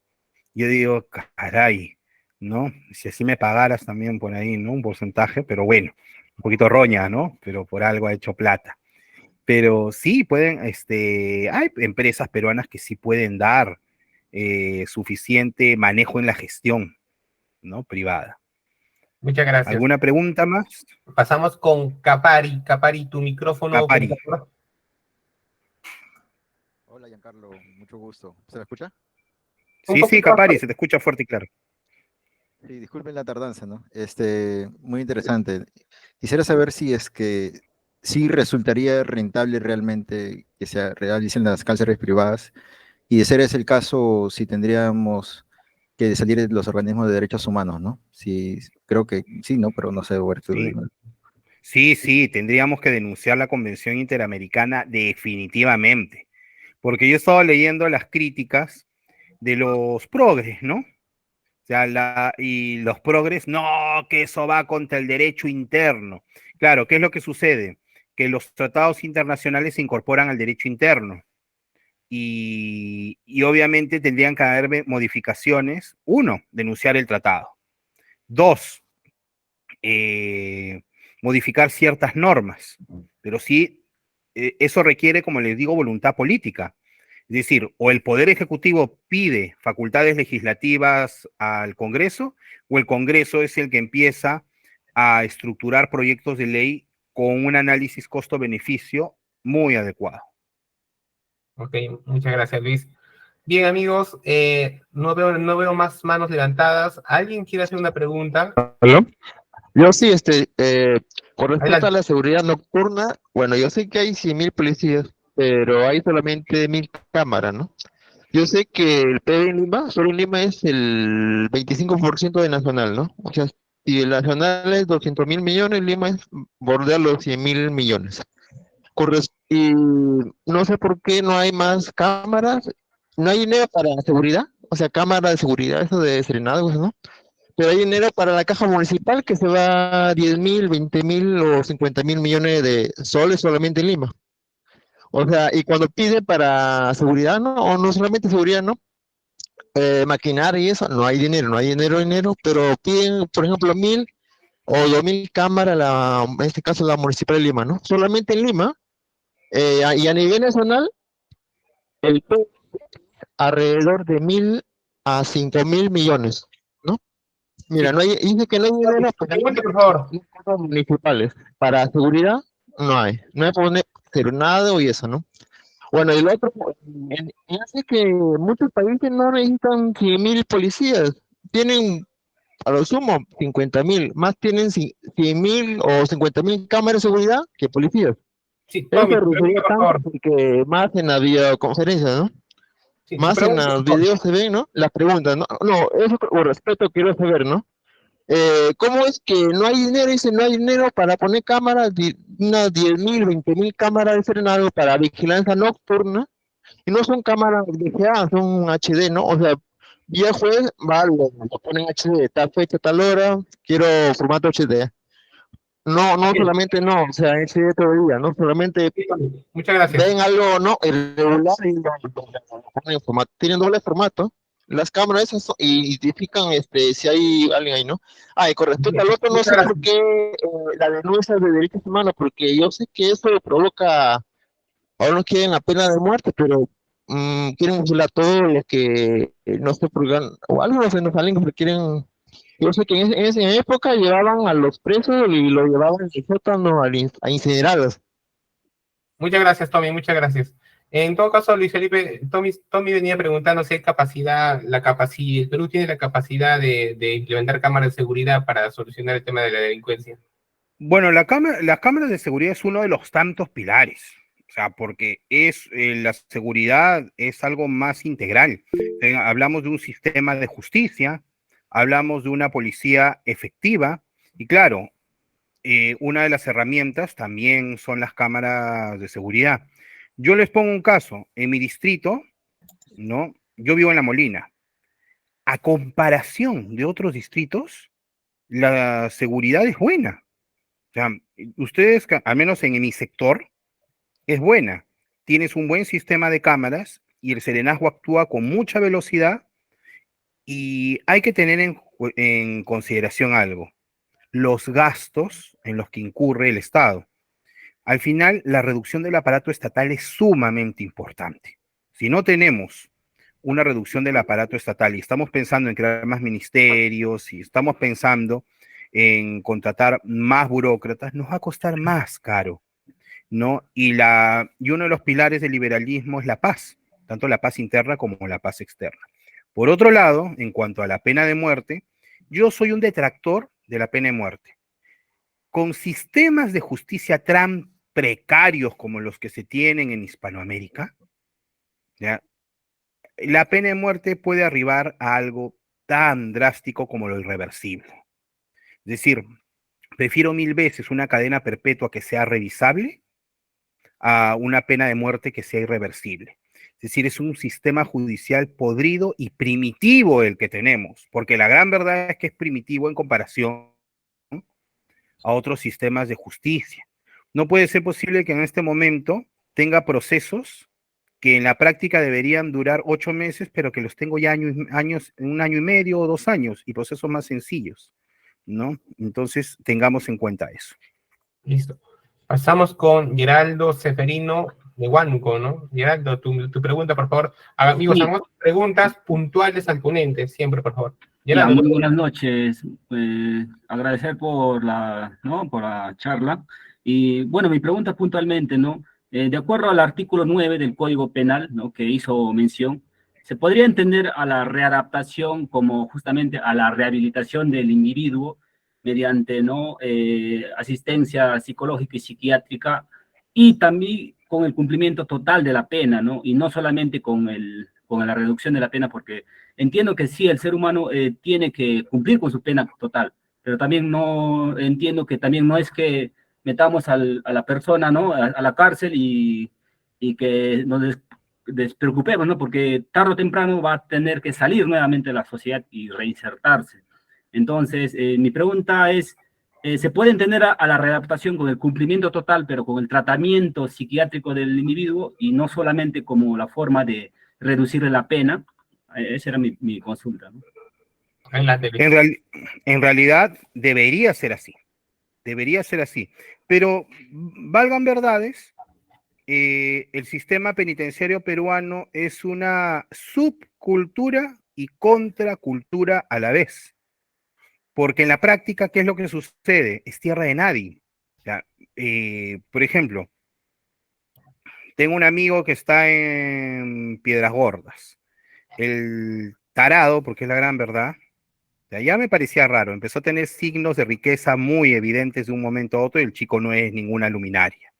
Yo digo, caray, ¿no? Si así me pagaras también por ahí, ¿no? Un porcentaje, pero bueno, un poquito roña, ¿no? Pero por algo ha hecho plata. Pero sí pueden, hay empresas peruanas que sí pueden dar suficiente manejo en la gestión, ¿no? Privada. Muchas gracias. ¿Alguna pregunta más? Pasamos con Capari. Capari, tu micrófono, Capari. por favor. Giancarlo, mucho gusto. ¿Se me escucha? Un Sí, sí, poquito más Capari, fuerte. se te escucha fuerte y claro. Sí, disculpen la tardanza, ¿no? Muy interesante. Quisiera saber si es que sí resultaría rentable realmente que se realicen las cárceles privadas y de ser ese el caso, si tendríamos que salir de los organismos de derechos humanos, ¿no? Sí, creo que sí, ¿no? Pero no sé, bueno, tú Sí, dime. sí, sí, tendríamos que denunciar la Convención Interamericana definitivamente, porque yo he estado leyendo las críticas de los progres, ¿no? O sea, y los progres, no, que eso va contra el derecho interno. Claro, ¿qué es lo que sucede? Que los tratados internacionales se incorporan al derecho interno y obviamente tendrían que haber modificaciones. Uno, denunciar el tratado. Dos, eh, modificar ciertas normas, pero sí, eso requiere, como les digo, voluntad política. Es decir, o el Poder Ejecutivo pide facultades legislativas al Congreso, o el Congreso es el que empieza a estructurar proyectos de ley con un análisis costo-beneficio muy adecuado. Ok, muchas gracias, Luis. Bien, amigos, no veo más manos levantadas. ¿Alguien quiere hacer una pregunta? ¿Aló? Yo sí, con respecto a Adelante. la seguridad nocturna, bueno, yo sé que hay 100.000 policías, pero hay solamente 1.000 cámaras, ¿no? Yo sé que el PIB en Lima, solo en Lima es el 25% de nacional, ¿no? O sea, si el nacional es 200.000 millones, Lima es bordea los 100.000 millones. Y no sé por qué no hay más cámaras, no hay dinero para seguridad, o sea, cámara de seguridad, eso de serenados, ¿no? Pero hay dinero para la caja municipal que se va 10.000, 20.000 o 50.000 millones de soles solamente en Lima. O sea, y cuando pide para seguridad, ¿no? O no solamente seguridad, ¿no? Maquinaria y eso, no hay dinero, no hay dinero, pero piden, por ejemplo, 1.000 o 2.000 cámaras, en este caso la municipal de Lima, ¿no? Solamente en Lima, y a nivel nacional, el PIB alrededor de 1.000 a 5.000 millones, ¿no? Mira, Sí, no hay, dice que no hay dinero para pregunte, por favor. las cosas municipales. Para seguridad, no hay poner serenado y eso, ¿no? Bueno, y lo otro, hace que muchos países no necesitan 100.000 policías. Tienen, a lo sumo, 50.000. Más tienen 100.000 o 50.000 cámaras de seguridad que policías. Sí, Eso Tommy, tu reduciría pregunta, por tanto favor. porque más en la videoconferencia, ¿no? Sí, tu Más en pregunta, los por favor. videos se ven, ¿no? Las preguntas, ¿no? No, eso por respeto quiero saber, ¿no? ¿Cómo es que no hay dinero? Dice, no hay dinero para poner cámaras, unas 10.000, 20.000 cámaras de frenado para vigilancia nocturna, y no son cámaras VGA, son HD, ¿no? O sea, vía juez, va, lo ponen HD, tal fecha, tal hora, quiero formato HD. No, no Bien, solamente no, o sea, HD todo el día, no solamente sí, Tommy. Muchas gracias. ven algo, no, irregular y lo ponen en formato, tienen doble formato. Las cámaras esas identifican si hay alguien ahí, ¿no? Ah, y con respecto Bien, al otro, no muchas sé por gracias. qué la denuncia de derechos humanos, porque yo sé que eso provoca, ahora no quieren la pena de muerte, pero quieren fusilar a todos los que no se purgan, o algunos se nos salen porque quieren. Yo sé que en esa época llevaban a los presos y los llevaban al sótano a incinerarlos. Muchas gracias, Tommy, muchas gracias. En todo caso, Luis Felipe, Tommy venía preguntando si hay el Perú tiene la capacidad de implementar cámaras de seguridad para solucionar el tema de la delincuencia. Bueno, las cámaras de seguridad es uno de los tantos pilares, o sea, porque la seguridad es algo más integral. Hablamos de un sistema de justicia, hablamos de una policía efectiva, y claro, una de las herramientas también son las cámaras de seguridad. Yo les pongo un caso, en mi distrito, ¿no? Yo vivo en La Molina. A comparación de otros distritos, la seguridad es buena. O sea, ustedes, al menos en mi sector, es buena. Tienes un buen sistema de cámaras y el serenazgo actúa con mucha velocidad y hay que tener en consideración algo, los gastos en los que incurre el Estado. Al final, la reducción del aparato estatal es sumamente importante. Si no tenemos una reducción del aparato estatal y estamos pensando en crear más ministerios y estamos pensando en contratar más burócratas, nos va a costar más caro, ¿no? Y uno de los pilares del liberalismo es la paz. tanto la paz interna como la paz externa. Por otro lado, en cuanto a la pena de muerte, yo soy un detractor de la pena de muerte. Con sistemas de justicia tan precarios como los que se tienen en Hispanoamérica, ¿ya? La pena de muerte puede arribar a algo tan drástico como lo irreversible. Es decir, prefiero 1000 veces una cadena perpetua que sea revisable a una pena de muerte que sea irreversible. Es decir, es un sistema judicial podrido y primitivo el que tenemos, porque la gran verdad es que es primitivo en comparación a otros sistemas de justicia. No puede ser posible que en este momento tenga procesos que en la práctica deberían durar 8 meses, pero que los tengo ya años, 1 año y medio o 2 años, y procesos más sencillos, ¿no? Entonces, tengamos en cuenta eso. Listo. Pasamos con Geraldo Seferino de Huánuco, ¿no? Geraldo, tu pregunta, por favor. Amigos, Sí. hagamos preguntas puntuales al ponente, siempre, por favor. Ya, Geraldo, muy buenas noches. Agradecer por ¿no? por la charla. Y bueno, mi pregunta puntualmente, ¿no? De acuerdo al artículo 9 del Código Penal, ¿no? Que hizo mención, ¿se podría entender a la readaptación como justamente a la rehabilitación del individuo mediante, ¿no? Asistencia psicológica y psiquiátrica y también con el cumplimiento total de la pena, ¿no? Y no solamente con la reducción de la pena, porque entiendo que sí, el ser humano tiene que cumplir con su pena total, pero también no entiendo que también no es que metamos a la persona, ¿no? A la cárcel y que nos despreocupemos, ¿no? Porque tarde o temprano va a tener que salir nuevamente de la sociedad y reinsertarse. Entonces, mi pregunta es, ¿se puede entender a la readaptación con el cumplimiento total, pero con el tratamiento psiquiátrico del individuo y no solamente como la forma de reducirle la pena? Esa era mi consulta, ¿no? adelante, Luis. En realidad, debería ser así. Debería ser así. Pero, valgan verdades, el sistema penitenciario peruano es una subcultura y contracultura a la vez. Porque en la práctica, ¿qué es lo que sucede? Es tierra de nadie. O sea, por ejemplo, tengo un amigo que está en Piedras Gordas. El tarado, porque es la gran verdad, o sea, ya me parecía raro. Empezó a tener signos de riqueza muy evidentes de un momento a otro y el chico no es ninguna luminaria.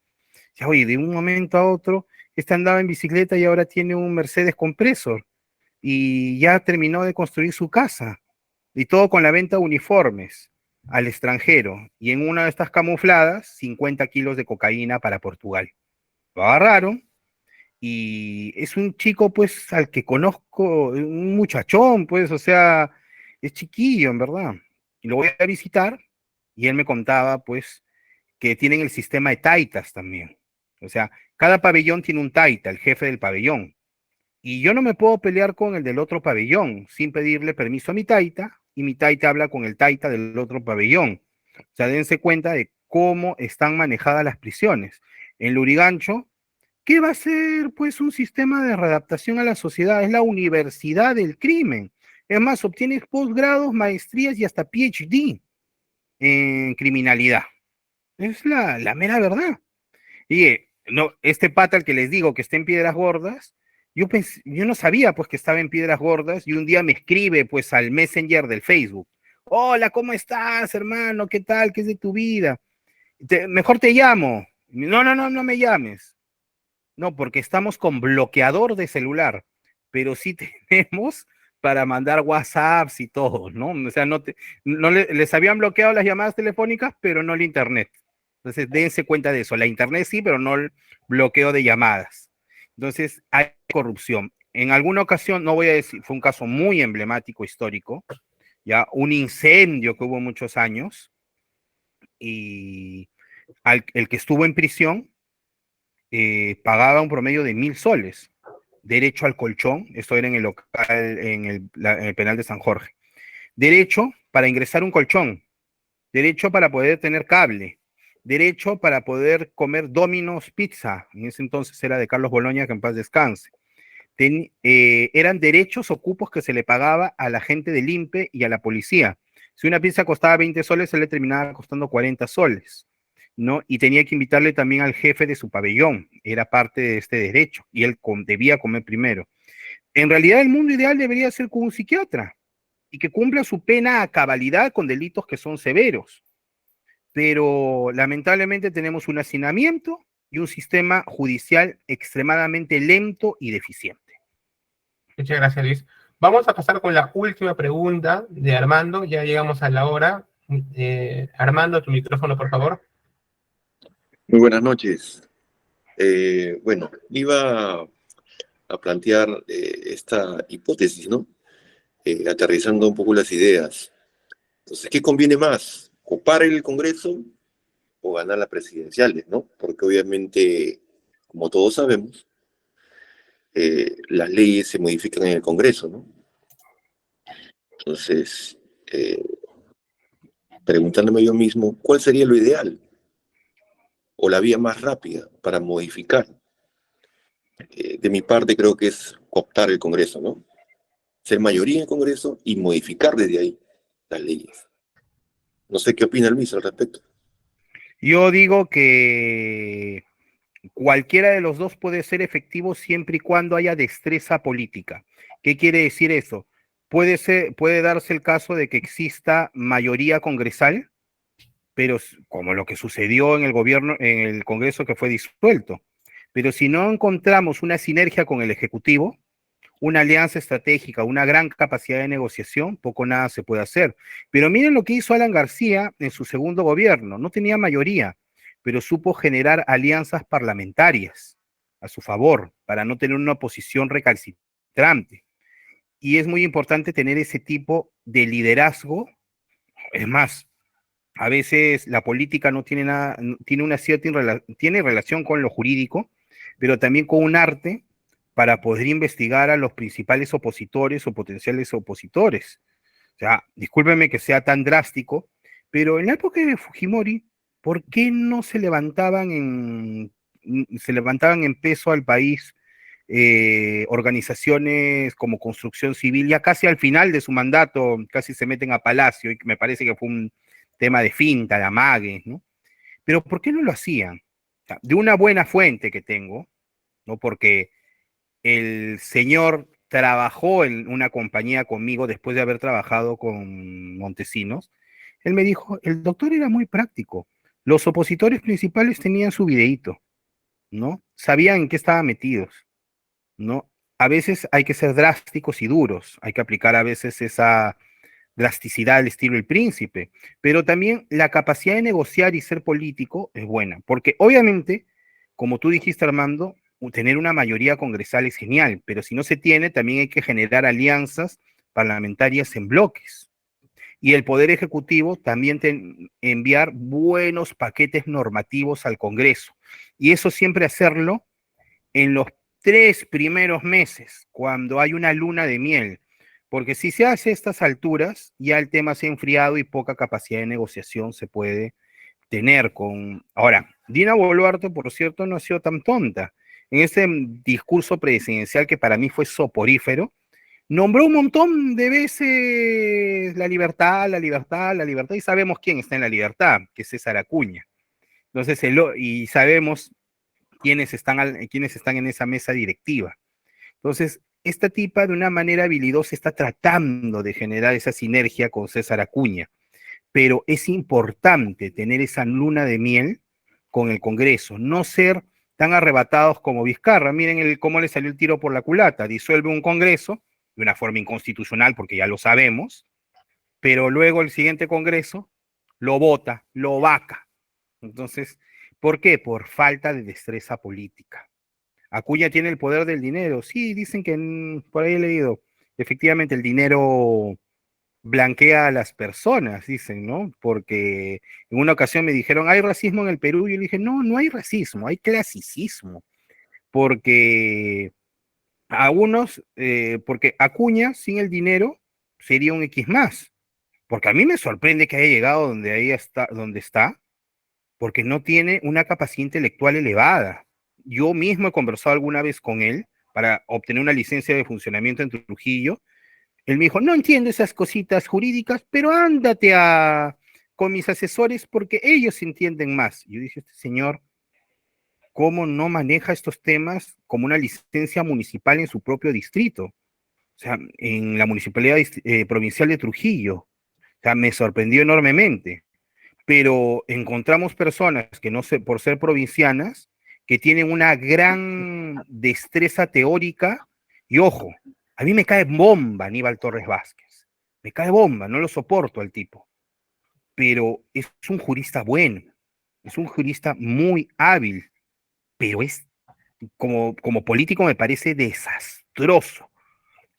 Ya, oye, de un momento a otro, este andaba en bicicleta y ahora tiene un Mercedes Compresor y ya terminó de construir su casa y todo con la venta de uniformes al extranjero y en una de estas camufladas, 50 kilos de cocaína para Portugal. Lo agarraron y es un chico, pues, al que conozco, un muchachón, pues, o sea, es chiquillo, en verdad. Y lo voy a visitar y él me contaba, pues, que tienen el sistema de taitas también. O sea, cada pabellón tiene un taita, el jefe del pabellón. Y yo no me puedo pelear con el del otro pabellón sin pedirle permiso a mi taita, y mi taita habla con el taita del otro pabellón. O sea, dense cuenta de cómo están manejadas las prisiones. En Lurigancho, ¿qué va a ser, pues, un sistema de readaptación a la sociedad? Es la universidad del crimen. Es más, obtienes posgrados, maestrías y hasta PhD en criminalidad. Es la mera verdad. Y no, este pata al que les digo que está en Piedras Gordas, yo no sabía pues que estaba en Piedras Gordas y un día me escribe pues al Messenger del Facebook. Hola, ¿cómo estás, hermano? ¿Qué tal? ¿Qué es de tu vida? Mejor te llamo. No me llames. No, porque estamos con bloqueador de celular, pero sí tenemos para mandar WhatsApps y todo, ¿no? O sea, les habían bloqueado las llamadas telefónicas, pero no el internet. Entonces, dense cuenta de eso. La internet sí, pero no el bloqueo de llamadas. Entonces, hay corrupción. En alguna ocasión, no voy a decir, fue un caso muy emblemático histórico, ya un incendio que hubo muchos años, y el que estuvo en prisión pagaba un promedio de 1000 soles, derecho al colchón, esto era en el local, en el penal de San Jorge, derecho para ingresar un colchón, derecho para poder tener cable, derecho para poder comer Domino's Pizza, en ese entonces era de Carlos Boloña, que en paz descanse. Eran derechos o cupos que se le pagaba a la gente del INPE y a la policía. Si una pizza costaba 20 soles, se le terminaba costando 40 soles. ¿no? Y tenía que invitarle también al jefe de su pabellón, era parte de este derecho, y él debía comer primero. En realidad el mundo ideal debería ser con un psiquiatra, y que cumpla su pena a cabalidad con delitos que son severos. Pero lamentablemente tenemos un hacinamiento y un sistema judicial extremadamente lento y deficiente. Muchas gracias, Luis. Vamos a pasar con la última pregunta de Armando. Ya llegamos a la hora. Armando, tu micrófono, por favor. Muy buenas noches. Bueno, iba a plantear esta hipótesis, ¿no? Aterrizando un poco las ideas. Entonces, ¿qué conviene más? ¿Copar el Congreso o ganar las presidenciales, ¿no? Porque obviamente, como todos sabemos, las leyes se modifican en el Congreso, ¿no? Entonces, preguntándome yo mismo, ¿cuál sería lo ideal? O la vía más rápida para modificar. De mi parte creo que es cooptar el Congreso, ¿no? Ser mayoría en el Congreso y modificar desde ahí las leyes. No sé qué opina Luis al respecto. Yo digo que cualquiera de los dos puede ser efectivo siempre y cuando haya destreza política. ¿Qué quiere decir eso? Puede darse el caso de que exista mayoría congresal, pero como lo que sucedió en el gobierno, en el Congreso que fue disuelto. Pero si no encontramos una sinergia con el Ejecutivo, una alianza estratégica, una gran capacidad de negociación, poco nada se puede hacer. Pero miren lo que hizo Alan García en su segundo gobierno. No tenía mayoría, pero supo generar alianzas parlamentarias a su favor para no tener una oposición recalcitrante. Y es muy importante tener ese tipo de liderazgo. Es más, a veces la política no tiene nada, tiene una cierta tiene relación con lo jurídico, pero también con un arte para poder investigar a los principales opositores o potenciales opositores. O sea, discúlpeme que sea tan drástico, pero en la época de Fujimori, ¿por qué no se levantaban en peso al país organizaciones como Construcción Civil? Ya casi al final de su mandato, casi se meten a Palacio, y me parece que fue un tema de finta, de amague, ¿no? Pero ¿por qué no lo hacían? O sea, de una buena fuente que tengo, ¿no? Porque el señor trabajó en una compañía conmigo después de haber trabajado con Montesinos. Él me dijo, el doctor era muy práctico. Los opositores principales tenían su videíto, ¿no? Sabían en qué estaban metidos, ¿no? A veces hay que ser drásticos y duros, hay que aplicar a veces esa drasticidad al estilo El Príncipe, pero también la capacidad de negociar y ser político es buena, porque obviamente, como tú dijiste, Armando, tener una mayoría congresal es genial, pero si no se tiene, también hay que generar alianzas parlamentarias en bloques. Y el Poder Ejecutivo también enviar buenos paquetes normativos al Congreso. Y eso siempre hacerlo en los 3 primeros meses, cuando hay una luna de miel, porque si se hace a estas alturas, ya el tema se ha enfriado y poca capacidad de negociación se puede tener con... Ahora, Dina Boluarte, por cierto, no ha sido tan tonta. En ese discurso presidencial que para mí fue soporífero, nombró un montón de veces la libertad, la libertad, la libertad, y sabemos quién está en la libertad, que es César Acuña. Entonces, y sabemos quiénes están en esa mesa directiva. Entonces, esta tipa de una manera habilidosa está tratando de generar esa sinergia con César Acuña, pero es importante tener esa luna de miel con el Congreso, no ser tan arrebatados como Vizcarra. Miren cómo le salió el tiro por la culata, disuelve un Congreso de una forma inconstitucional, porque ya lo sabemos, pero luego el siguiente Congreso lo vota, lo vaca. Entonces, ¿por qué? Por falta de destreza política. Acuña tiene el poder del dinero. Sí, dicen que por ahí he leído, efectivamente el dinero blanquea a las personas, dicen, ¿no? Porque en una ocasión me dijeron, ¿hay racismo en el Perú? Y yo le dije, no, no hay racismo, hay clasicismo. Porque porque Acuña sin el dinero sería un X más. Porque a mí me sorprende que haya llegado donde está, porque no tiene una capacidad intelectual elevada. Yo mismo he conversado alguna vez con él para obtener una licencia de funcionamiento en Trujillo. Él me dijo, no entiendo esas cositas jurídicas, pero ándate a con mis asesores porque ellos entienden más. Yo dije, este señor, ¿cómo no maneja estos temas como una licencia municipal en su propio distrito? O sea, en la municipalidad provincial de Trujillo. O sea, me sorprendió enormemente. Pero encontramos personas que no sé, por ser provincianas, que tienen una gran destreza teórica, y ojo, a mí me cae bomba Aníbal Torres Vázquez, me cae bomba, no lo soporto al tipo, pero es un jurista bueno, es un jurista muy hábil, pero es, como político me parece desastroso.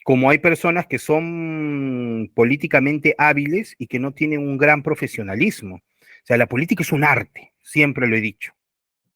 Como hay personas que son políticamente hábiles y que no tienen un gran profesionalismo. O sea, la política es un arte, siempre lo he dicho.